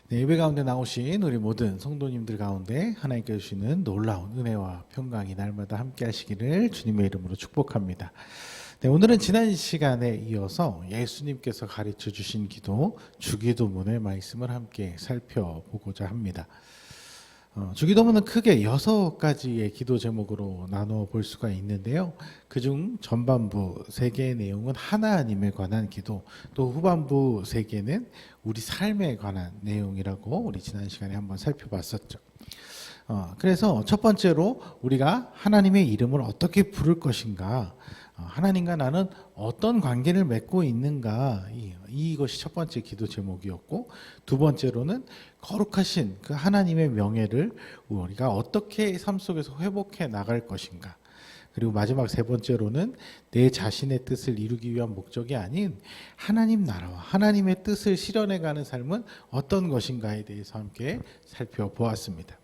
네, 예배 가운데 나오신 우리 모든 성도님들 가운데 하나님께 주시는 놀라운 은혜와 평강이 날마다 함께 하시기를 주님의 이름으로 축복합니다. 네, 오늘은 지난 시간에 이어서 예수님께서 가르쳐 주신 기도, 주기도문의 말씀을 함께 살펴보고자 합니다. 주기도문은 크게 6가지의 기도 제목으로 나누어 볼 수가 있는데요. 그중 전반부 3개의 내용은 하나님에 관한 기도, 또 후반부 3개는 우리 삶에 관한 내용이라고 우리 지난 시간에 한번 살펴봤었죠. 그래서 첫 번째로 우리가 하나님의 이름을 어떻게 부를 것인가, 하나님과 나는 어떤 관계를 맺고 있는가, 이것이 첫 번째 기도 제목이었고, 두 번째로는 거룩하신 그 하나님의 명예를 우리가 어떻게 삶 속에서 회복해 나갈 것인가, 그리고 마지막 세 번째로는 내 자신의 뜻을 이루기 위한 목적이 아닌 하나님 나라와 하나님의 뜻을 실현해가는 삶은 어떤 것인가에 대해서 함께 살펴보았습니다.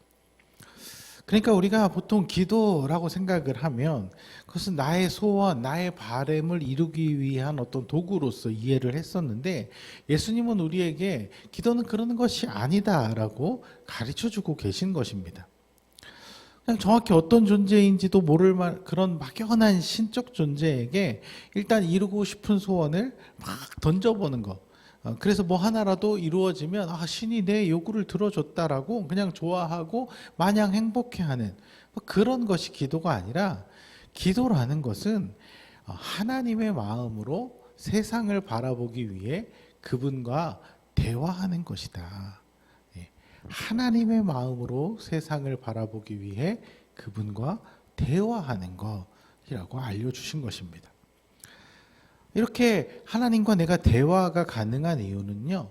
그러니까 우리가 보통 기도라고 생각을 하면 그것은 나의 소원, 나의 바람을 이루기 위한 어떤 도구로서 이해를 했었는데, 예수님은 우리에게 기도는 그러는 것이 아니다라고 가르쳐주고 계신 것입니다. 그냥 정확히 어떤 존재인지도 모를 그런 막연한 신적 존재에게 일단 이루고 싶은 소원을 막 던져보는 것. 그래서 뭐 하나라도 이루어지면 신이 내 요구를 들어줬다라고 그냥 좋아하고 마냥 행복해하는 그런 것이 기도가 아니라, 기도라는 것은 하나님의 마음으로 세상을 바라보기 위해 그분과 대화하는 것이다. 하나님의 마음으로 세상을 바라보기 위해 그분과 대화하는 것이라고 알려주신 것입니다. 이렇게 하나님과 내가 대화가 가능한 이유는요,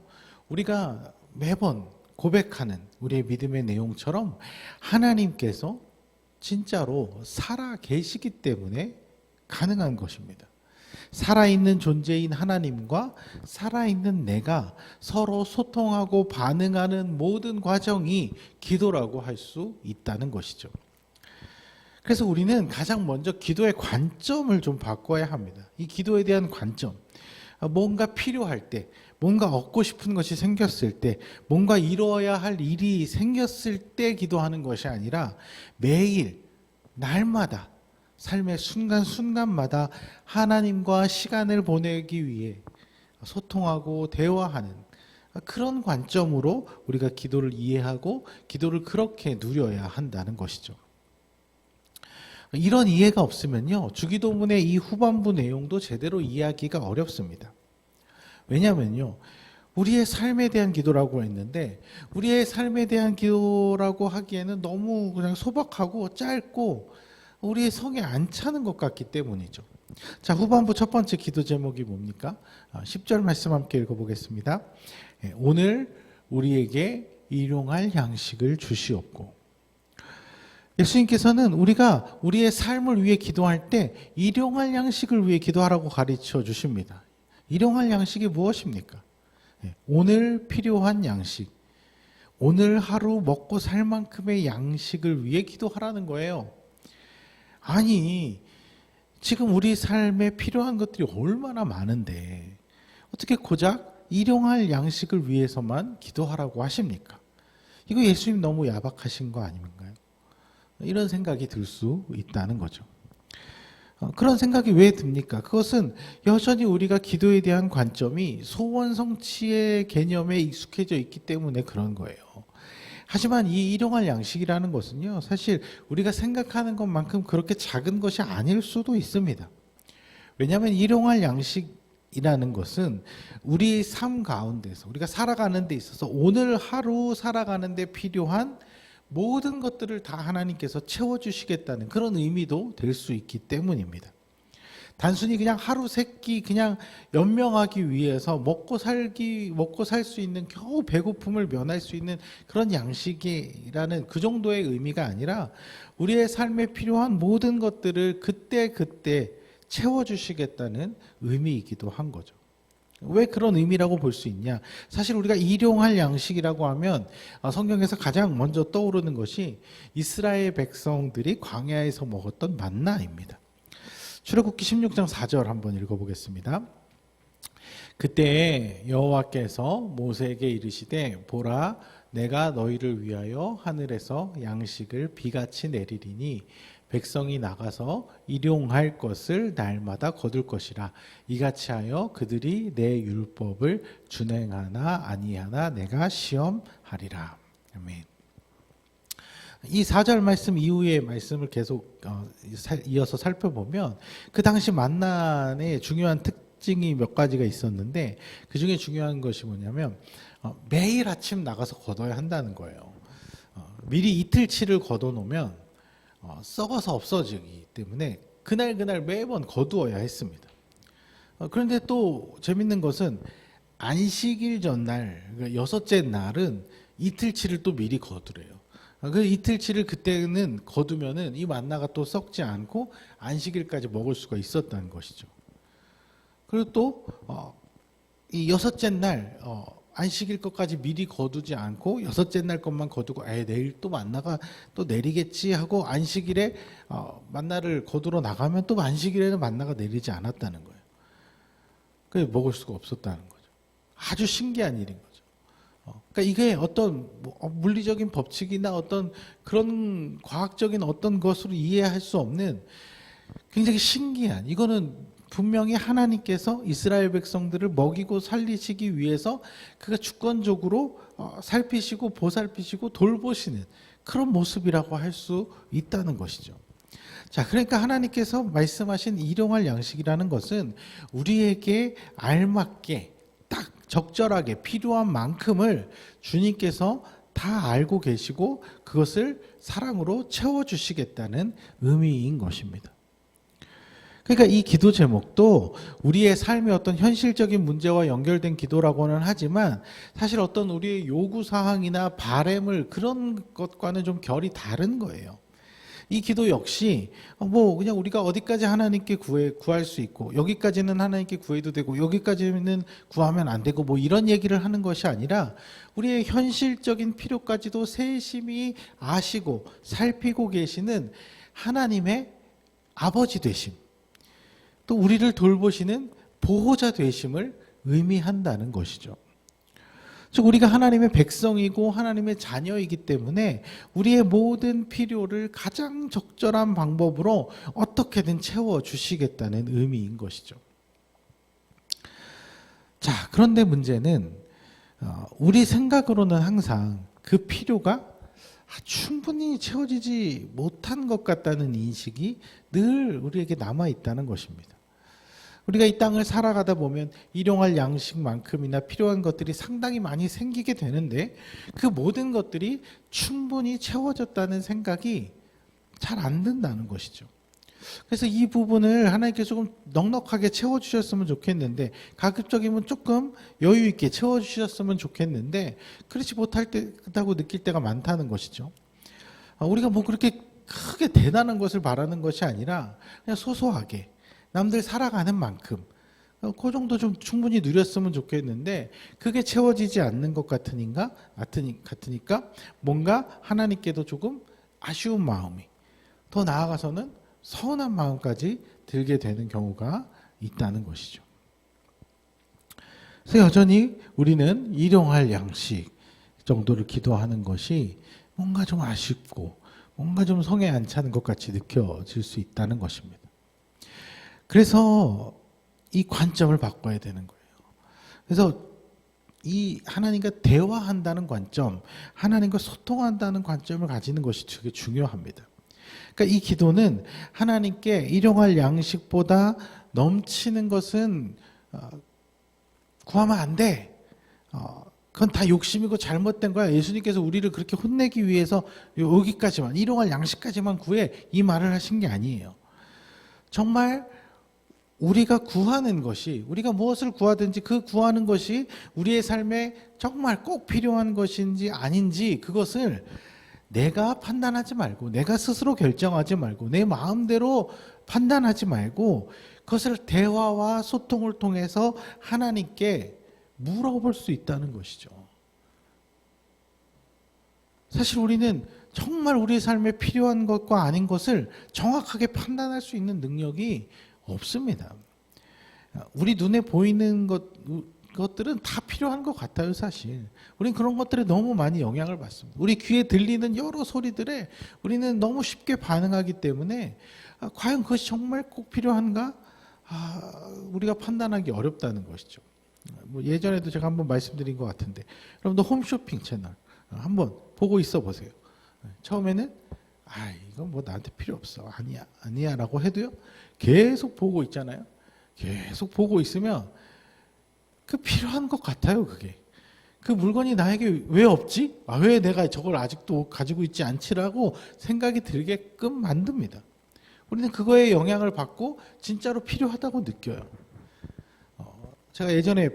우리가 매번 고백하는 우리의 믿음의 내용처럼 하나님께서 진짜로 살아 계시기 때문에 가능한 것입니다. 살아있는 존재인 하나님과 살아있는 내가 서로 소통하고 반응하는 모든 과정이 기도라고 할 수 있다는 것이죠. 그래서 우리는 가장 먼저 기도의 관점을 좀 바꿔야 합니다. 이 기도에 대한 관점, 뭔가 필요할 때, 뭔가 얻고 싶은 것이 생겼을 때, 뭔가 이루어야 할 일이 생겼을 때 기도하는 것이 아니라 매일, 날마다, 삶의 순간순간마다 하나님과 시간을 보내기 위해 소통하고 대화하는 그런 관점으로 우리가 기도를 이해하고 기도를 그렇게 누려야 한다는 것이죠. 이런 이해가 없으면요, 주기도문의 이 후반부 내용도 제대로 이해하기가 어렵습니다. 왜냐하면요, 우리의 삶에 대한 기도라고 했는데, 우리의 삶에 대한 기도라고 하기에는 너무 그냥 소박하고 짧고 우리의 성에 안 차는 것 같기 때문이죠. 자, 후반부 첫 번째 기도 제목이 뭡니까? 10절 말씀 함께 읽어보겠습니다. 오늘 우리에게 일용할 양식을 주시옵고. 예수님께서는 우리가 우리의 삶을 위해 기도할 때 일용할 양식을 위해 기도하라고 가르쳐 주십니다. 일용할 양식이 무엇입니까? 오늘 필요한 양식, 오늘 하루 먹고 살 만큼의 양식을 위해 기도하라는 거예요. 아니, 지금 우리 삶에 필요한 것들이 얼마나 많은데 어떻게 고작 일용할 양식을 위해서만 기도하라고 하십니까? 이거 예수님 너무 야박하신 거 아닌가요? 이런 생각이 들 수 있다는 거죠. 그런 생각이 왜 듭니까? 그것은 여전히 우리가 기도에 대한 관점이 소원 성취의 개념에 익숙해져 있기 때문에 그런 거예요. 하지만 이 일용할 양식이라는 것은요, 사실 우리가 생각하는 것만큼 그렇게 작은 것이 아닐 수도 있습니다. 왜냐하면 일용할 양식이라는 것은 우리 삶 가운데서 우리가 살아가는 데 있어서 오늘 하루 살아가는 데 필요한 모든 것들을 다 하나님께서 채워주시겠다는 그런 의미도 될 수 있기 때문입니다. 단순히 그냥 하루 세끼 그냥 연명하기 위해서 먹고 살 수 있는, 겨우 배고픔을 면할 수 있는 그런 양식이라는 그 정도의 의미가 아니라 우리의 삶에 필요한 모든 것들을 그때그때 채워주시겠다는 의미이기도 한 거죠. 왜 그런 의미라고 볼 수 있냐? 사실 우리가 일용할 양식이라고 하면 성경에서 가장 먼저 떠오르는 것이 이스라엘 백성들이 광야에서 먹었던 만나입니다. 출애굽기 16장 4절 한번 읽어보겠습니다. 그때 여호와께서 모세에게 이르시되 보라 내가 너희를 위하여 하늘에서 양식을 비같이 내리리니 백성이 나가서 일용할 것을 날마다 거둘 것이라. 이같이 하여 그들이 내 율법을 준행하나 아니하나 내가 시험하리라. 아멘. 이 4절 말씀 이후의 말씀을 계속 이어서 살펴보면 그 당시 만나의 중요한 특징이 몇 가지가 있었는데 그 중에 중요한 것이 뭐냐면 매일 아침 나가서 거둬야 한다는 거예요. 미리 이틀치를 거둬놓으면 썩어서 없어지기 때문에 그날 매번 거두어야 했습니다. 그런데 또 재밌는 것은 안식일 전날, 그러니까 여섯째 날은 이틀치를 또 미리 거두래요. 그 이틀치를 그때는 거두면은 이 만나가 또 썩지 않고 안식일까지 먹을 수가 있었다는 것이죠. 그리고 또 이 여섯째 날 안식일 것까지 미리 거두지 않고 여섯째 날 것만 거두고 내일 또 만나가 또 내리겠지 하고 안식일에 만나를 거두러 나가면 또 안식일에는 만나가 내리지 않았다는 거예요. 그래서 먹을 수가 없었다는 거죠. 아주 신기한 일인 거죠. 그러니까 이게 어떤 물리적인 법칙이나 어떤 그런 과학적인 어떤 것으로 이해할 수 없는 굉장히 신기한, 이거는 분명히 하나님께서 이스라엘 백성들을 먹이고 살리시기 위해서 그가 주권적으로 살피시고 보살피시고 돌보시는 그런 모습이라고 할 수 있다는 것이죠. 자, 그러니까 하나님께서 말씀하신 일용할 양식이라는 것은 우리에게 알맞게 딱 적절하게 필요한 만큼을 주님께서 다 알고 계시고 그것을 사랑으로 채워주시겠다는 의미인 것입니다. 그러니까 이 기도 제목도 우리의 삶의 어떤 현실적인 문제와 연결된 기도라고는 하지만 사실 어떤 우리의 요구사항이나 바램을 그런 것과는 좀 결이 다른 거예요. 이 기도 역시 그냥 우리가 어디까지 하나님께 구할 수 있고 여기까지는 하나님께 구해도 되고 여기까지는 구하면 안 되고 이런 얘기를 하는 것이 아니라 우리의 현실적인 필요까지도 세심히 아시고 살피고 계시는 하나님의 아버지 되심, 또 우리를 돌보시는 보호자 되심을 의미한다는 것이죠. 즉 우리가 하나님의 백성이고 하나님의 자녀이기 때문에 우리의 모든 필요를 가장 적절한 방법으로 어떻게든 채워주시겠다는 의미인 것이죠. 자, 그런데 문제는 우리 생각으로는 항상 그 필요가 충분히 채워지지 못한 것 같다는 인식이 늘 우리에게 남아있다는 것입니다. 우리가 이 땅을 살아가다 보면 일용할 양식만큼이나 필요한 것들이 상당히 많이 생기게 되는데 그 모든 것들이 충분히 채워졌다는 생각이 잘 안 든다는 것이죠. 그래서 이 부분을 하나님께 조금 넉넉하게 채워주셨으면 좋겠는데 가급적이면 조금 여유 있게 채워주셨으면 좋겠는데 그렇지 못하다고 느낄 때가 많다는 것이죠. 우리가 그렇게 크게 대단한 것을 바라는 것이 아니라 그냥 소소하게 남들 살아가는 만큼 그 정도 좀 충분히 누렸으면 좋겠는데 그게 채워지지 않는 것 같으니까 뭔가 하나님께도 조금 아쉬운 마음이, 더 나아가서는 서운한 마음까지 들게 되는 경우가 있다는 것이죠. 그래서 여전히 우리는 일용할 양식 정도를 기도하는 것이 뭔가 좀 아쉽고 뭔가 좀 성에 안 차는 것 같이 느껴질 수 있다는 것입니다. 그래서 이 관점을 바꿔야 되는 거예요. 그래서 이 하나님과 대화한다는 관점, 하나님과 소통한다는 관점을 가지는 것이 되게 중요합니다. 그러니까 이 기도는 하나님께 일용할 양식보다 넘치는 것은 구하면 안 돼. 그건 다 욕심이고 잘못된 거야. 예수님께서 우리를 그렇게 혼내기 위해서 여기까지만, 일용할 양식까지만 구해, 이 말을 하신 게 아니에요. 정말 우리가 구하는 것이, 우리가 무엇을 구하든지 그 구하는 것이 우리의 삶에 정말 꼭 필요한 것인지 아닌지 그것을 내가 판단하지 말고, 내가 스스로 결정하지 말고, 내 마음대로 판단하지 말고 그것을 대화와 소통을 통해서 하나님께 물어볼 수 있다는 것이죠. 사실 우리는 정말 우리 삶에 필요한 것과 아닌 것을 정확하게 판단할 수 있는 능력이 없습니다. 우리 눈에 보이는 것들은 다 필요한 것 같아요, 사실. 우린 그런 것들에 너무 많이 영향을 받습니다. 우리 귀에 들리는 여러 소리들에 우리는 너무 쉽게 반응하기 때문에 과연 그것이 정말 꼭 필요한가? 우리가 판단하기 어렵다는 것이죠. 뭐 예전에도 제가 한번 말씀드린 것 같은데, 여러분들 홈쇼핑 채널 한번 보고 있어 보세요. 처음에는 이건 뭐 나한테 필요 없어, 아니야 라고 해도요, 계속 보고 있잖아요. 계속 보고 있으면 그 필요한 것 같아요. 그게 그 물건이 나에게 왜 없지? 왜 내가 저걸 아직도 가지고 있지 않지라고 생각이 들게끔 만듭니다. 우리는 그거에 영향을 받고 진짜로 필요하다고 느껴요. 제가 예전에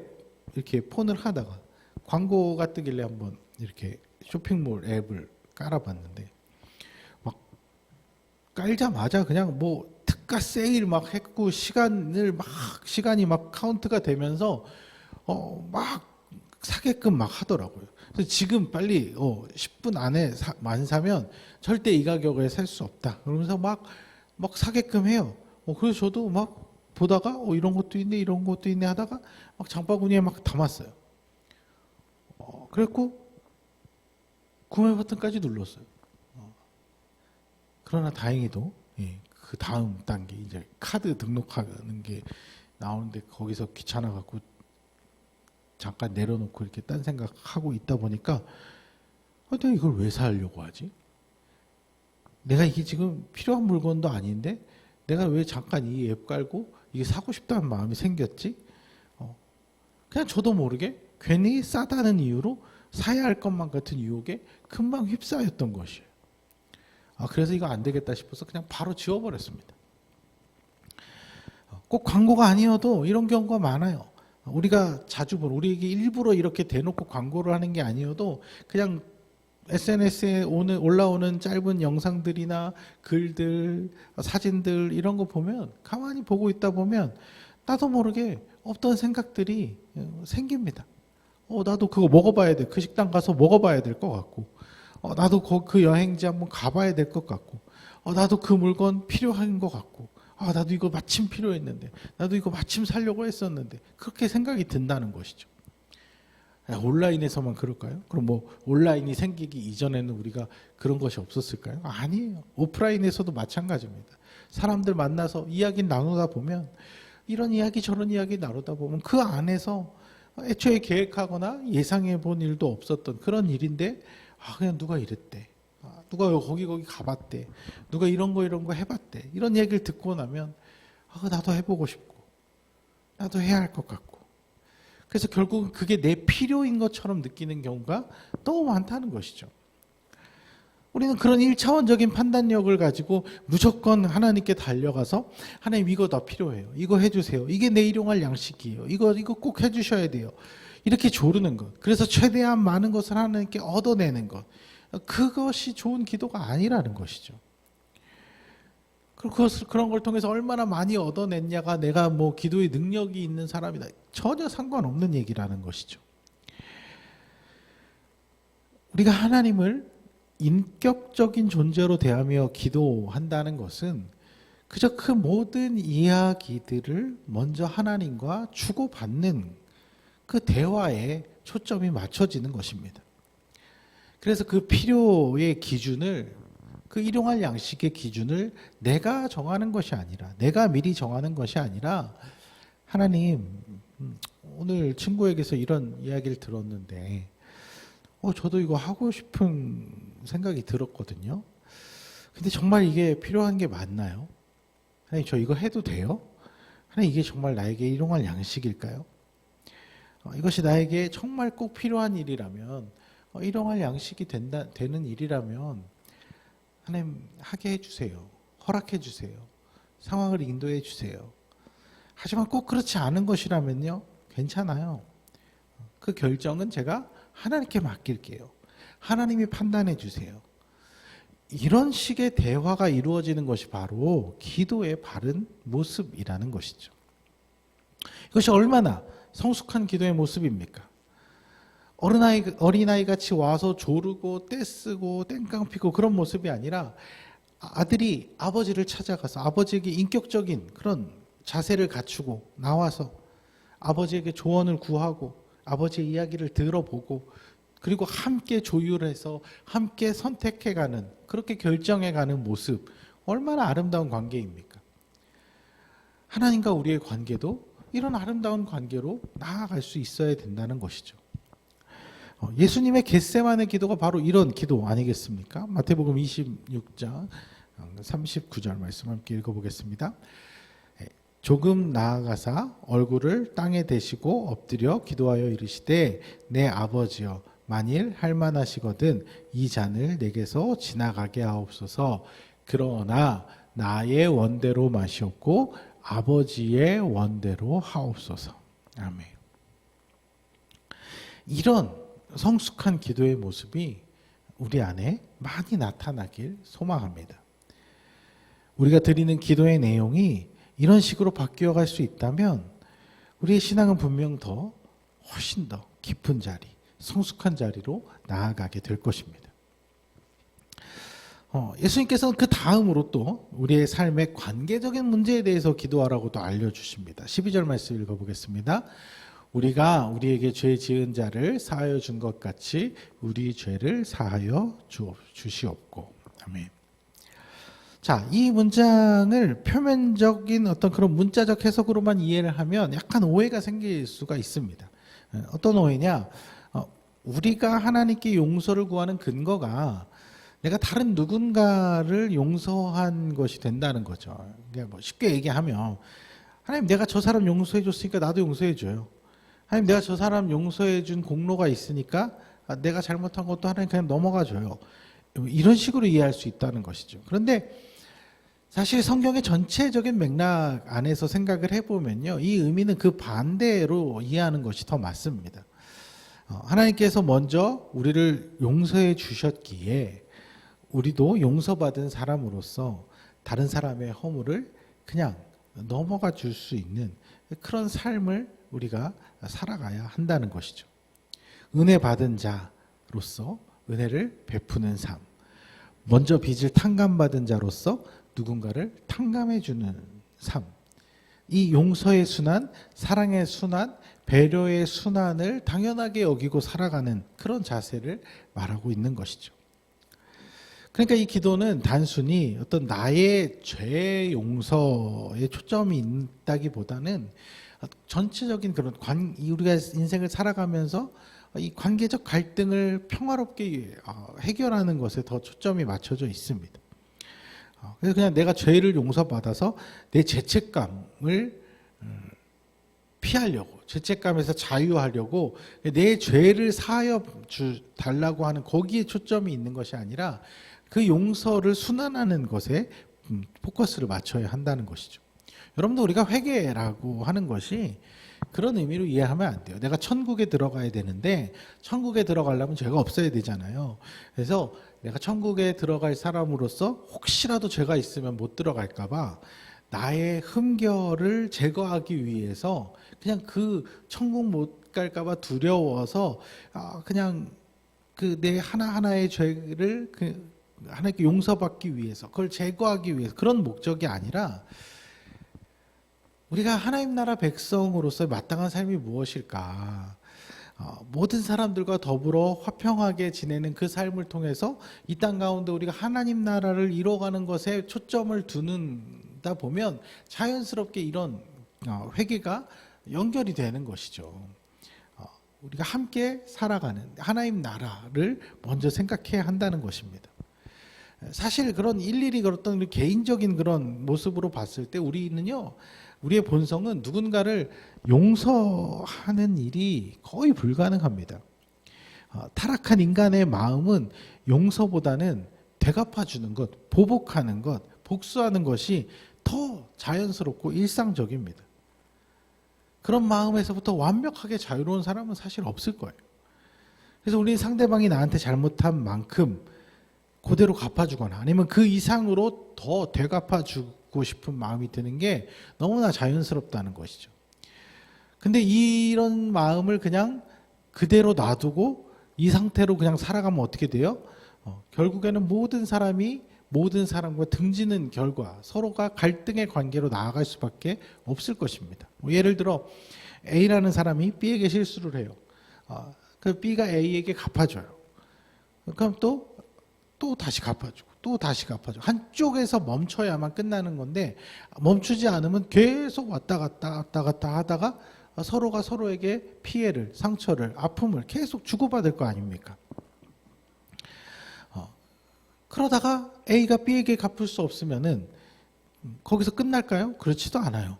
이렇게 폰을 하다가 광고가 뜨길래 한번 이렇게 쇼핑몰 앱을 깔아봤는데, 막 깔자마자 그냥 뭐 특가 세일 막 했고 시간이 막 카운트가 되면서 막 사게끔 막 하더라고요. 그래서 지금 빨리 10분 안에 안 사면 절대 이 가격에 살 수 없다. 그러면서 막 사게끔 해요. 그래서 저도 막 보다가 이런 것도 있네, 이런 것도 있네 하다가 막 장바구니에 막 담았어요. 그랬고 구매 버튼까지 눌렀어요. 그러나 다행히도 그 다음 단계 이제 카드 등록하는 게 나오는데, 거기서 귀찮아 갖고 잠깐 내려놓고 이렇게 딴 생각하고 있다 보니까 내가 이걸 왜 사려고 하지? 내가 이게 지금 필요한 물건도 아닌데 내가 왜 잠깐 이 앱 깔고 이게 사고 싶다는 마음이 생겼지? 그냥 저도 모르게 괜히 싸다는 이유로 사야 할 것만 같은 유혹에 금방 휩싸였던 것이에요. 그래서 이거 안 되겠다 싶어서 그냥 바로 지워버렸습니다. 꼭 광고가 아니어도 이런 경우가 많아요. 우리가 자주 우리에게 일부러 이렇게 대놓고 광고를 하는 게 아니어도 그냥 SNS에 올라오는 짧은 영상들이나 글들, 사진들 이런 거 보면, 가만히 보고 있다 보면 나도 모르게 없던 생각들이 생깁니다. 나도 그거 먹어봐야 돼. 그 식당 가서 먹어봐야 될 것 같고, 나도 그 여행지 한번 가봐야 될 것 같고, 나도 그 물건 필요한 것 같고, 나도 이거 마침 필요했는데, 나도 이거 마침 사려고 했었는데, 그렇게 생각이 든다는 것이죠. 온라인에서만 그럴까요? 그럼 뭐 온라인이 생기기 이전에는 우리가 그런 것이 없었을까요? 아니에요. 오프라인에서도 마찬가지입니다. 사람들 만나서 이야기 나누다 보면, 이런 이야기 저런 이야기 나누다 보면 그 안에서 애초에 계획하거나 예상해 본 일도 없었던 그런 일인데, 그냥 누가 이랬대, 누가 거기 가봤대, 누가 이런 거 해봤대, 이런 얘기를 듣고 나면 나도 해보고 싶고 나도 해야 할 것 같고, 그래서 결국은 그게 내 필요인 것처럼 느끼는 경우가 너무 많다는 것이죠. 우리는 그런 1차원적인 판단력을 가지고 무조건 하나님께 달려가서, 하나님 이거 더 필요해요, 이거 해주세요, 이게 내 일용할 양식이에요, 이거 꼭 해주셔야 돼요, 이렇게 조르는 것, 그래서 최대한 많은 것을 하나님께 얻어내는 것, 그것이 좋은 기도가 아니라는 것이죠. 그런 걸 통해서 얼마나 많이 얻어냈냐가 내가 뭐 기도의 능력이 있는 사람이다, 전혀 상관없는 얘기라는 것이죠. 우리가 하나님을 인격적인 존재로 대하며 기도한다는 것은 그저 그 모든 이야기들을 먼저 하나님과 주고받는 그 대화에 초점이 맞춰지는 것입니다. 그래서 그 필요의 기준을, 그 일용할 양식의 기준을 내가 정하는 것이 아니라, 내가 미리 정하는 것이 아니라, 하나님, 오늘 친구에게서 이런 이야기를 들었는데 저도 이거 하고 싶은 생각이 들었거든요. 근데 정말 이게 필요한 게 맞나요? 하나님, 저 이거 해도 돼요? 하나님, 이게 정말 나에게 일용할 양식일까요? 이것이 나에게 정말 꼭 필요한 일이라면, 일용할 양식이 되는 일이라면 하나님 하게 해주세요. 허락해 주세요. 상황을 인도해 주세요. 하지만 꼭 그렇지 않은 것이라면요, 괜찮아요. 그 결정은 제가 하나님께 맡길게요. 하나님이 판단해 주세요. 이런 식의 대화가 이루어지는 것이 바로 기도의 바른 모습이라는 것이죠. 이것이 얼마나 성숙한 기도의 모습입니까? 어린아이 같이 와서 조르고 떼쓰고 땡깡 피고 그런 모습이 아니라, 아들이 아버지를 찾아가서 아버지에게 인격적인 그런 자세를 갖추고 나와서 아버지에게 조언을 구하고 아버지의 이야기를 들어보고 그리고 함께 조율해서 함께 선택해가는 그렇게 결정해가는 모습 얼마나 아름다운 관계입니까? 하나님과 우리의 관계도 이런 아름다운 관계로 나아갈 수 있어야 된다는 것이죠. 예수님의 겟세마네 기도가 바로 이런 기도 아니겠습니까? 마태복음 26장 39절 말씀 함께 읽어보겠습니다. 조금 나아가사 얼굴을 땅에 대시고 엎드려 기도하여 이르시되 내 아버지여 만일 할만하시거든 이 잔을 내게서 지나가게 하옵소서. 그러나 나의 원대로 마시옵고 아버지의 원대로 하옵소서. 아멘. 이런 성숙한 기도의 모습이 우리 안에 많이 나타나길 소망합니다. 우리가 드리는 기도의 내용이 이런 식으로 바뀌어 갈 수 있다면 우리의 신앙은 분명 훨씬 더 깊은 자리, 성숙한 자리로 나아가게 될 것입니다. 예수님께서는 그 다음으로 또 우리의 삶의 관계적인 문제에 대해서 기도하라고 또 알려주십니다. 12절 말씀 읽어보겠습니다. 우리가 우리에게 죄 지은 자를 사하여 준 것 같이 우리 죄를 사하여 주시옵고. 아멘. 자, 이 문장을 표면적인 어떤 그런 문자적 해석으로만 이해를 하면 약간 오해가 생길 수가 있습니다. 어떤 오해냐? 우리가 하나님께 용서를 구하는 근거가 내가 다른 누군가를 용서한 것이 된다는 거죠. 그러니까 뭐 쉽게 얘기하면 하나님 내가 저 사람 용서해 줬으니까 나도 용서해 줘요. 하나님 내가 저 사람 용서해 준 공로가 있으니까 내가 잘못한 것도 하나님 그냥 넘어가 줘요. 이런 식으로 이해할 수 있다는 것이죠. 그런데 사실 성경의 전체적인 맥락 안에서 생각을 해보면요, 이 의미는 그 반대로 이해하는 것이 더 맞습니다. 하나님께서 먼저 우리를 용서해 주셨기에 우리도 용서받은 사람으로서 다른 사람의 허물을 그냥 넘어가 줄 수 있는 그런 삶을 우리가 살아가야 한다는 것이죠. 은혜 받은 자로서 은혜를 베푸는 삶, 먼저 빚을 탕감받은 자로서 누군가를 탕감해 주는 삶, 이 용서의 순환, 사랑의 순환, 배려의 순환을 당연하게 여기고 살아가는 그런 자세를 말하고 있는 것이죠. 그러니까 이 기도는 단순히 어떤 나의 죄 용서에 초점이 있다기보다는 전체적인 그런 우리가 인생을 살아가면서 이 관계적 갈등을 평화롭게 해결하는 것에 더 초점이 맞춰져 있습니다. 그래서 그냥 내가 죄를 용서받아서 내 죄책감을 피하려고, 죄책감에서 자유하려고 내 죄를 사하여 달라고 하는 거기에 초점이 있는 것이 아니라 그 용서를 순환하는 것에 포커스를 맞춰야 한다는 것이죠. 여러분도 우리가 회개라고 하는 것이 그런 의미로 이해하면 안 돼요. 내가 천국에 들어가야 되는데 천국에 들어가려면 죄가 없어야 되잖아요. 그래서 내가 천국에 들어갈 사람으로서 혹시라도 죄가 있으면 못 들어갈까 봐 나의 흠결을 제거하기 위해서 그냥 그 천국 못 갈까 봐 두려워서 그냥 그 내 하나하나의 죄를 하나님께 용서받기 위해서 그걸 제거하기 위해서 그런 목적이 아니라 우리가 하나님 나라 백성으로서 마땅한 삶이 무엇일까? 모든 사람들과 더불어 화평하게 지내는 그 삶을 통해서 이 땅 가운데 우리가 하나님 나라를 이뤄가는 것에 초점을 두는다 보면 자연스럽게 이런 회개가 연결이 되는 것이죠. 우리가 함께 살아가는 하나님 나라를 먼저 생각해야 한다는 것입니다. 사실 그런 일일이 어떤 개인적인 그런 모습으로 봤을 때 우리는요, 우리의 본성은 누군가를 용서하는 일이 거의 불가능합니다. 타락한 인간의 마음은 용서보다는 되갚아주는 것, 보복하는 것, 복수하는 것이 더 자연스럽고 일상적입니다. 그런 마음에서부터 완벽하게 자유로운 사람은 사실 없을 거예요. 그래서 우리 상대방이 나한테 잘못한 만큼 그대로 갚아주거나 아니면 그 이상으로 더 되갚아주고 싶은 마음이 드는 게 너무나 자연스럽다는 것이죠. 근데 이런 마음을 그냥 그대로 놔두고 이 상태로 그냥 살아가면 어떻게 돼요? 결국에는 모든 사람이 모든 사람과 등지는 결과 서로가 갈등의 관계로 나아갈 수밖에 없을 것입니다. 예를 들어 A라는 사람이 B에게 실수를 해요. 그 B가 A에게 갚아줘요. 그럼 또 다시 갚아주고 또 다시 갚아주고 한쪽에서 멈춰야만 끝나는 건데 멈추지 않으면 계속 왔다 갔다 하다가 서로가 서로에게 피해를, 상처를, 아픔을 계속 주고받을 거 아닙니까? 그러다가 A가 B에게 갚을 수 없으면은 거기서 끝날까요? 그렇지도 않아요.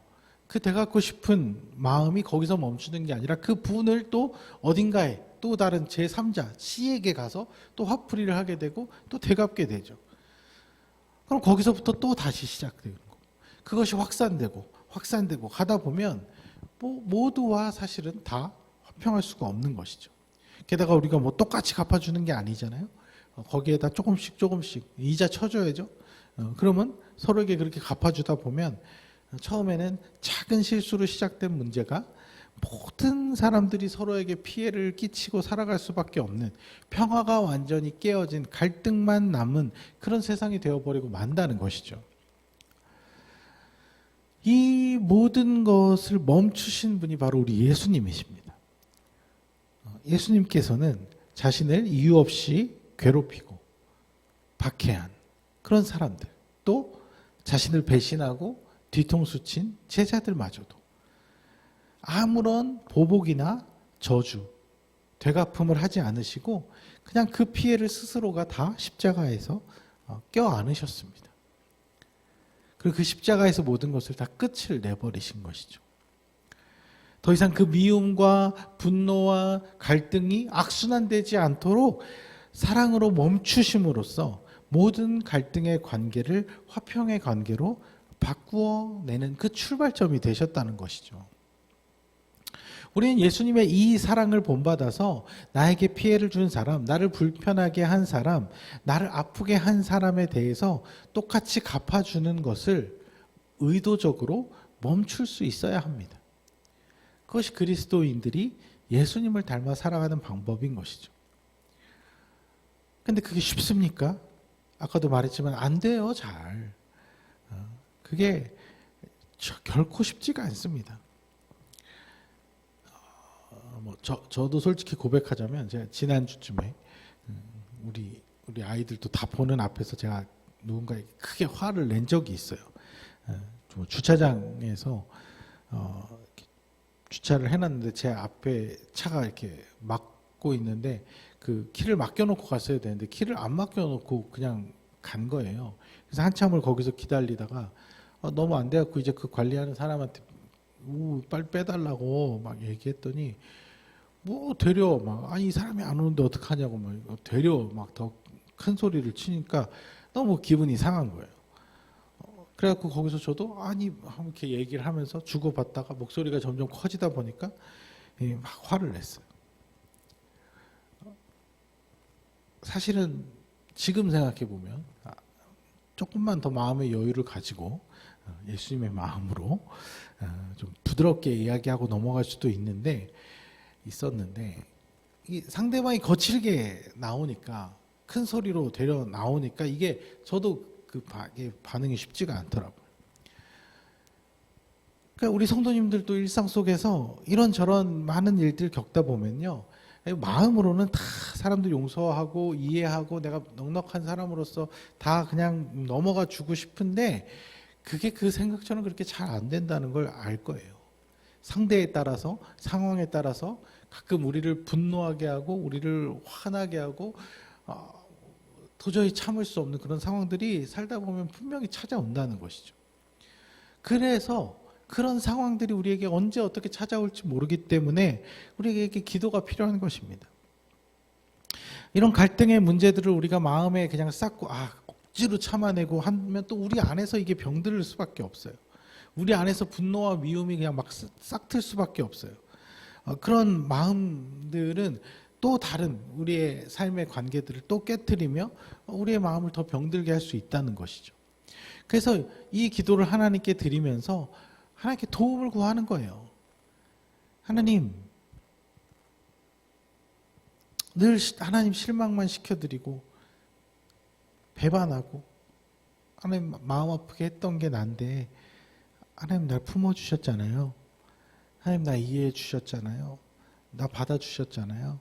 그 되갚고 싶은 마음이 거기서 멈추는 게 아니라 그 분을 또 어딘가에 또 다른 제3자 C에게 가서 또 화풀이를 하게 되고 또 되갚게 되죠. 그럼 거기서부터 또 다시 시작되는 거. 그것이 확산되고 가다 보면 모두와 사실은 다 화평할 수가 없는 것이죠. 게다가 우리가 뭐 똑같이 갚아주는 게 아니잖아요. 거기에다 조금씩 이자 쳐줘야죠. 그러면 서로에게 그렇게 갚아주다 보면 처음에는 작은 실수로 시작된 문제가 모든 사람들이 서로에게 피해를 끼치고 살아갈 수밖에 없는 평화가 완전히 깨어진 갈등만 남은 그런 세상이 되어버리고 만다는 것이죠. 이 모든 것을 멈추신 분이 바로 우리 예수님이십니다. 예수님께서는 자신을 이유 없이 괴롭히고 박해한 그런 사람들, 또 자신을 배신하고 뒤통수 친 제자들마저도 아무런 보복이나 저주, 되갚음을 하지 않으시고 그냥 그 피해를 스스로가 다 십자가에서 껴안으셨습니다. 그리고 그 십자가에서 모든 것을 다 끝을 내버리신 것이죠. 더 이상 그 미움과 분노와 갈등이 악순환되지 않도록 사랑으로 멈추심으로써 모든 갈등의 관계를 화평의 관계로 바꾸어내는 그 출발점이 되셨다는 것이죠. 우리는 예수님의 이 사랑을 본받아서 나에게 피해를 준 사람, 나를 불편하게 한 사람, 나를 아프게 한 사람에 대해서 똑같이 갚아주는 것을 의도적으로 멈출 수 있어야 합니다. 그것이 그리스도인들이 예수님을 닮아 살아가는 방법인 것이죠. 근데 그게 쉽습니까? 아까도 말했지만 안 돼요, 잘. 그게 결코 쉽지가 않습니다. 저도 솔직히 고백하자면 제가 지난주쯤에 우리 아이들도 다 보는 앞에서 제가 누군가에게 크게 화를 낸 적이 있어요. 주차장에서 주차를 해놨는데 제 앞에 차가 이렇게 막고 있는데 그 키를 맡겨놓고 갔어야 되는데 키를 안 맡겨놓고 그냥 간 거예요. 그래서 한참을 거기서 기다리다가 너무 안 돼갖고 이제 그 관리하는 사람한테 빨리 빼달라고 막 얘기했더니 되려 막 아니 이 사람이 안 오는데 어떡하냐고 막 되려 막 더 큰 소리를 치니까 너무 기분이 상한 거예요. 그래갖고 거기서 저도 아니 이렇게 얘기를 하면서 주고받다가 목소리가 점점 커지다 보니까 막 화를 냈어요. 사실은 지금 생각해 보면 조금만 더 마음의 여유를 가지고 예수님의 마음으로 좀 부드럽게 이야기하고 넘어갈 수도 있었는데 이 상대방이 거칠게 나오니까 큰 소리로 데려 나오니까 이게 저도 이게 반응이 쉽지가 않더라고요. 그러니까 우리 성도님들도 일상 속에서 이런저런 많은 일들 겪다 보면요, 마음으로는 다 사람들 용서하고 이해하고 내가 넉넉한 사람으로서 다 그냥 넘어가 주고 싶은데 그게 그 생각처럼 그렇게 잘 안 된다는 걸 알 거예요. 상대에 따라서, 상황에 따라서 가끔 우리를 분노하게 하고 우리를 화나게 하고 도저히 참을 수 없는 그런 상황들이 살다 보면 분명히 찾아온다는 것이죠. 그래서 그런 상황들이 우리에게 언제 어떻게 찾아올지 모르기 때문에 우리에게 기도가 필요한 것입니다. 이런 갈등의 문제들을 우리가 마음에 그냥 쌓고 억지로 참아내고 하면 또 우리 안에서 이게 병들 수밖에 없어요. 우리 안에서 분노와 미움이 그냥 막 싹틀 수밖에 없어요. 그런 마음들은 또 다른 우리의 삶의 관계들을 또 깨트리며 우리의 마음을 더 병들게 할 수 있다는 것이죠. 그래서 이 기도를 하나님께 드리면서 하나님께 도움을 구하는 거예요. 하나님, 늘 하나님 실망만 시켜드리고 배반하고 하나님 마음 아프게 했던 게 난데 하나님 날 품어주셨잖아요. 하나님 나 이해해 주셨잖아요. 나 받아주셨잖아요.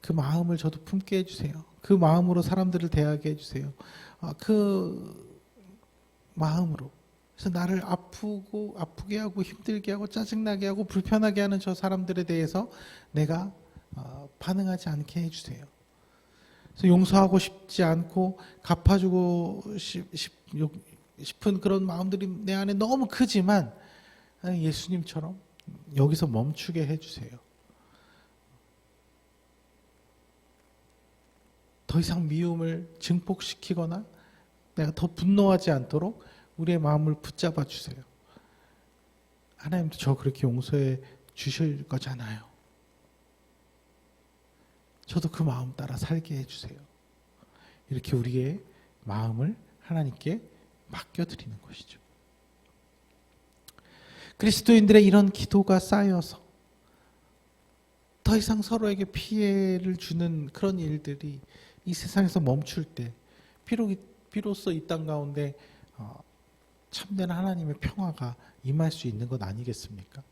그 마음을 저도 품게 해주세요. 그 마음으로 사람들을 대하게 해주세요. 그 마음으로. 그래서 나를 아프게 하고 힘들게 하고 짜증나게 하고 불편하게 하는 저 사람들에 대해서 내가 반응하지 않게 해주세요. 그래서 용서하고 싶지 않고 갚아주고 싶은 그런 마음들이 내 안에 너무 크지만 예수님처럼 여기서 멈추게 해주세요. 더 이상 미움을 증폭시키거나 내가 더 분노하지 않도록 우리의 마음을 붙잡아 주세요. 하나님도 저 그렇게 용서해 주실 거잖아요. 저도 그 마음 따라 살게 해주세요. 이렇게 우리의 마음을 하나님께 맡겨드리는 것이죠. 그리스도인들의 이런 기도가 쌓여서 더 이상 서로에게 피해를 주는 그런 일들이 이 세상에서 멈출 때 비로소 이 땅 가운데 참된 하나님의 평화가 임할 수 있는 것 아니겠습니까?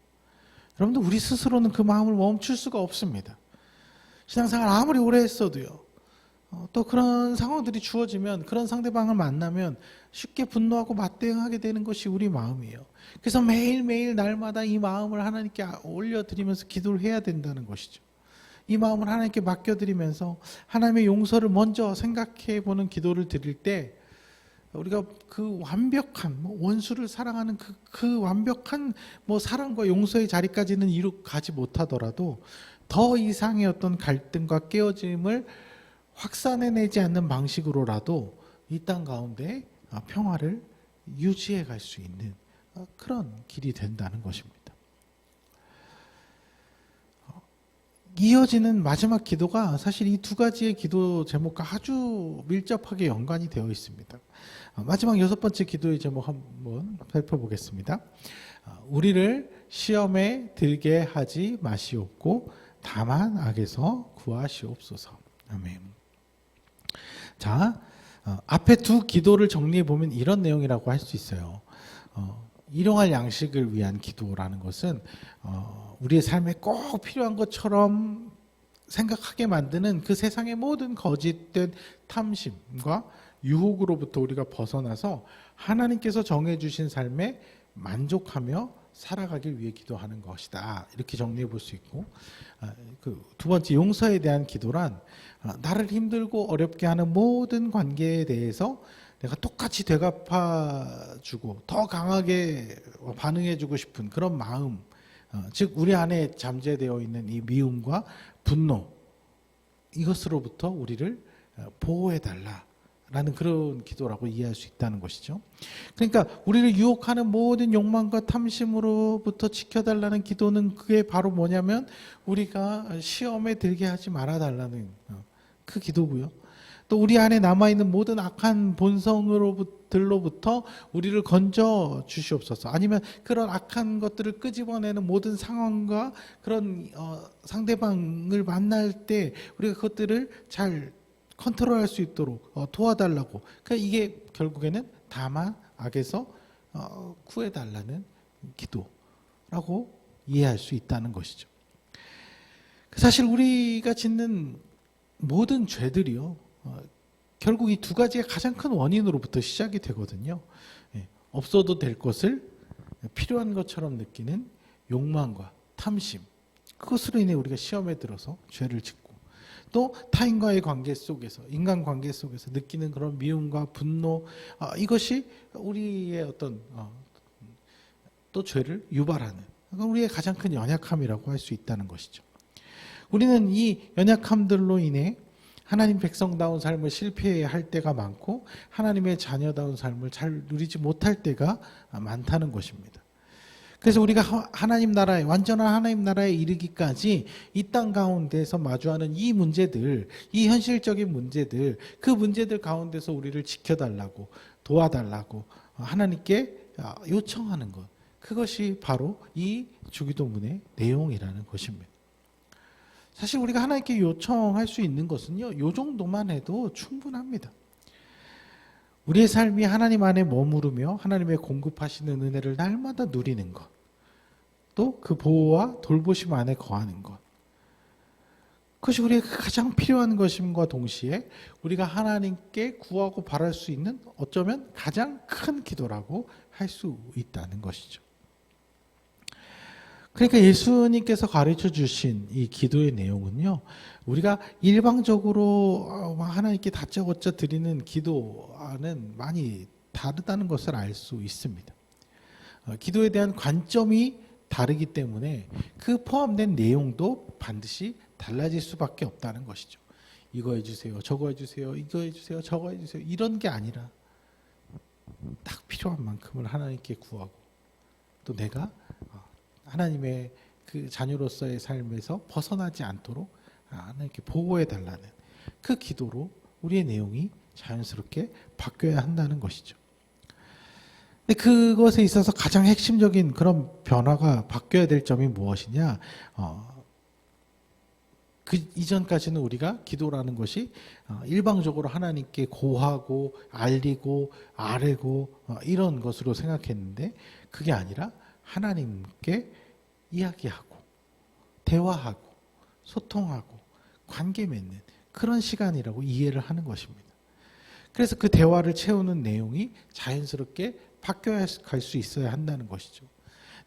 여러분들 우리 스스로는 그 마음을 멈출 수가 없습니다. 신앙생활 아무리 오래 했어도요. 또 그런 상황들이 주어지면 그런 상대방을 만나면 쉽게 분노하고 맞대응하게 되는 것이 우리 마음이에요. 그래서 매일매일 날마다 이 마음을 하나님께 올려드리면서 기도를 해야 된다는 것이죠. 이 마음을 하나님께 맡겨드리면서 하나님의 용서를 먼저 생각해 보는 기도를 드릴 때 우리가 그 완벽한 원수를 사랑하는 그 완벽한 사랑과 용서의 자리까지는 가지 못하더라도 더 이상의 어떤 갈등과 깨어짐을 확산해내지 않는 방식으로라도 이 땅 가운데 평화를 유지해 갈 수 있는 그런 길이 된다는 것입니다. 이어지는 마지막 기도가 사실 이 두 가지의 기도 제목과 아주 밀접하게 연관이 되어 있습니다. 마지막 6번째 기도의 제목 한번 살펴보겠습니다. 우리를 시험에 들게 하지 마시옵고 다만 악에서 구하시옵소서. 아멘. 자, 앞에 두 기도를 정리해 보면 이런 내용이라고 할 수 있어요. 일용할 양식을 위한 기도라는 것은 우리의 삶에 꼭 필요한 것처럼 생각하게 만드는 그 세상의 모든 거짓된 탐심과 유혹으로부터 우리가 벗어나서 하나님께서 정해주신 삶에 만족하며 살아가길 위해 기도하는 것이다. 이렇게 정리해 볼 수 있고, 그 두 번째 용서에 대한 기도란 나를 힘들고 어렵게 하는 모든 관계에 대해서 내가 똑같이 되갚아주고 더 강하게 반응해주고 싶은 그런 마음, 즉 우리 안에 잠재되어 있는 이 미움과 분노, 이것으로부터 우리를 보호해달라라는 그런 기도라고 이해할 수 있다는 것이죠. 그러니까 우리를 유혹하는 모든 욕망과 탐심으로부터 지켜달라는 기도는 그게 바로 뭐냐면 우리가 시험에 들게 하지 말아달라는 그 기도고요. 또 우리 안에 남아있는 모든 악한 본성으로부터 우리를 건져 주시옵소서. 아니면 그런 악한 것들을 끄집어내는 모든 상황과 그런 상대방을 만날 때 우리가 그것들을 잘 컨트롤할 수 있도록 도와달라고. 그러니까 이게 결국에는 다만 악에서 구해달라는 기도라고 이해할 수 있다는 것이죠. 사실 우리가 짓는 모든 죄들이요. 결국 이 두 가지의 가장 큰 원인으로부터 시작이 되거든요. 없어도 될 것을 필요한 것처럼 느끼는 욕망과 탐심, 그것으로 인해 우리가 시험에 들어서 죄를 짓고, 또 타인과의 관계 속에서, 인간관계 속에서 느끼는 그런 미움과 분노, 이것이 우리의 어떤 또 죄를 유발하는 우리의 가장 큰 연약함이라고 할 수 있다는 것이죠. 우리는 이 연약함들로 인해 하나님 백성다운 삶을 실패할 때가 많고 하나님의 자녀다운 삶을 잘 누리지 못할 때가 많다는 것입니다. 그래서 우리가 하나님 나라에, 완전한 하나님 나라에 이르기까지 이 땅 가운데서 마주하는 이 문제들, 이 현실적인 문제들, 그 문제들 가운데서 우리를 지켜달라고, 도와달라고 하나님께 요청하는 것, 그것이 바로 이 주기도문의 내용이라는 것입니다. 사실 우리가 하나님께 요청할 수 있는 것은요, 요 정도만 해도 충분합니다. 우리의 삶이 하나님 안에 머무르며 하나님의 공급하시는 은혜를 날마다 누리는 것, 또 그 보호와 돌보심 안에 거하는 것, 그것이 우리에게 가장 필요한 것임과 동시에 우리가 하나님께 구하고 바랄 수 있는 어쩌면 가장 큰 기도라고 할 수 있다는 것이죠. 그러니까 예수님께서 가르쳐 주신 이 기도의 내용은요, 우리가 일방적으로 하나님께 다짜고짜 드리는 기도와는 많이 다르다는 것을 알 수 있습니다. 기도에 대한 관점이 다르기 때문에 그 포함된 내용도 반드시 달라질 수밖에 없다는 것이죠. 이거 해주세요, 저거 해주세요, 이거 해주세요, 저거 해주세요, 이런 게 아니라 딱 필요한 만큼을 하나님께 구하고, 또 내가 하나님의 그 자녀로서의 삶에서 벗어나지 않도록 하나님께 보호해 달라는 그 기도로 우리의 내용이 자연스럽게 바뀌어야 한다는 것이죠. 근데 그것에 있어서 가장 핵심적인 그런 변화가 바뀌어야 될 점이 무엇이냐? 그 이전까지는 우리가 기도라는 것이 일방적으로 하나님께 고하고 알리고 아뢰고 이런 것으로 생각했는데, 그게 아니라 하나님께 이야기하고 대화하고 소통하고 관계 맺는 그런 시간이라고 이해를 하는 것입니다. 그래서 그 대화를 채우는 내용이 자연스럽게 바뀌어야 갈 수 있어야 한다는 것이죠.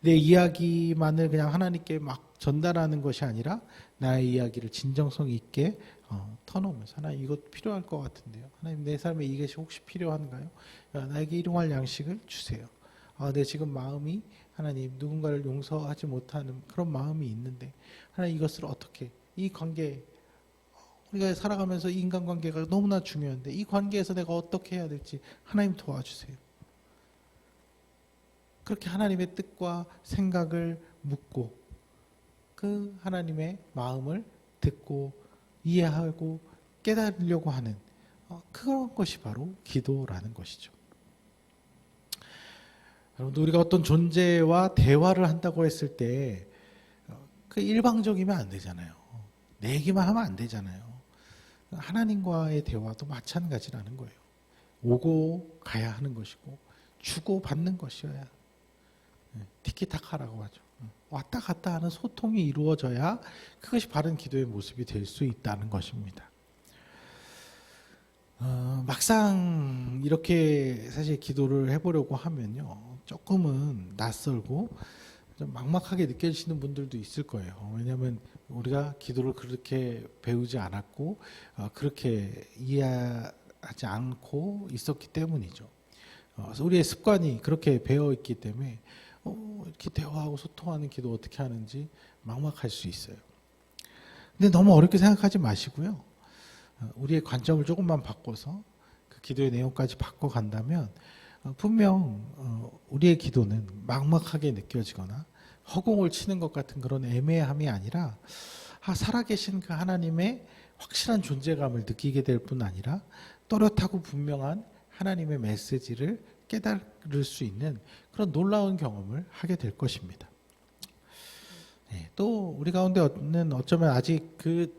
내 이야기만을 그냥 하나님께 막 전달하는 것이 아니라 나의 이야기를 진정성 있게 터놓으면서, 하나님 이것 필요할 것 같은데요, 하나님 내 삶에 이것이 혹시 필요한가요? 나에게 일용할 양식을 주세요. 내 지금 마음이 하나님 누군가를 용서하지 못하는 그런 마음이 있는데, 하나님 이것을 어떻게, 이 관계, 우리가 살아가면서 인간관계가 너무나 중요한데 이 관계에서 내가 어떻게 해야 될지 하나님 도와주세요. 그렇게 하나님의 뜻과 생각을 묻고 그 하나님의 마음을 듣고 이해하고 깨달으려고 하는 그런 것이 바로 기도라는 것이죠. 여러분, 우리가 어떤 존재와 대화를 한다고 했을 때 그 일방적이면 안 되잖아요. 내 얘기만 하면 안 되잖아요. 하나님과의 대화도 마찬가지라는 거예요. 오고 가야 하는 것이고 주고 받는 것이어야, 티키타카라고 하죠. 왔다 갔다 하는 소통이 이루어져야 그것이 바른 기도의 모습이 될 수 있다는 것입니다. 막상 이렇게 사실 기도를 해보려고 하면요, 조금은 낯설고 좀 막막하게 느껴지시는 분들도 있을 거예요. 왜냐하면 우리가 기도를 그렇게 배우지 않았고 그렇게 이해하지 않고 있었기 때문이죠. 그래서 우리의 습관이 그렇게 배어 있기 때문에 이렇게 대화하고 소통하는 기도 어떻게 하는지 막막할 수 있어요. 근데 너무 어렵게 생각하지 마시고요, 우리의 관점을 조금만 바꿔서 그 기도의 내용까지 바꿔간다면 분명 우리의 기도는 막막하게 느껴지거나 허공을 치는 것 같은 그런 애매함이 아니라 살아계신 그 하나님의 확실한 존재감을 느끼게 될 뿐 아니라 또렷하고 분명한 하나님의 메시지를 깨달을 수 있는 그런 놀라운 경험을 하게 될 것입니다. 또 우리 가운데는 어쩌면 아직 그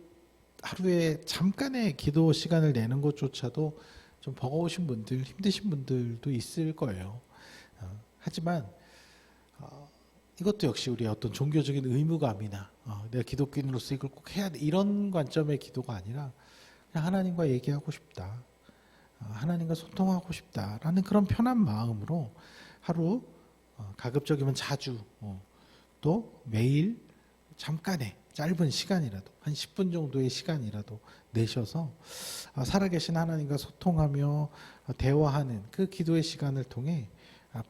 하루에 잠깐의 기도 시간을 내는 것조차도 좀 버거우신 분들, 힘드신 분들도 있을 거예요. 하지만 이것도 역시 우리의 어떤 종교적인 의무감이나 내가 기독교인으로서 이걸 꼭 해야 돼, 이런 관점의 기도가 아니라 그냥 하나님과 얘기하고 싶다, 하나님과 소통하고 싶다라는 그런 편한 마음으로 하루, 가급적이면 자주, 또 매일 잠깐의 짧은 시간이라도, 한 10분 정도의 시간이라도 내셔서 살아계신 하나님과 소통하며 대화하는 그 기도의 시간을 통해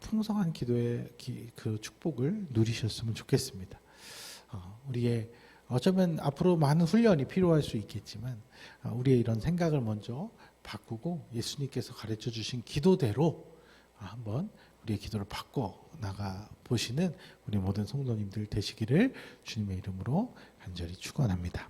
풍성한 기도의 그 축복을 누리셨으면 좋겠습니다. 우리의 어쩌면 앞으로 많은 훈련이 필요할 수 있겠지만 우리의 이런 생각을 먼저 바꾸고 예수님께서 가르쳐 주신 기도대로 한번 우리의 기도를 바꿔 나가 보시는 우리 모든 성도님들 되시기를 주님의 이름으로 간절히 축원합니다.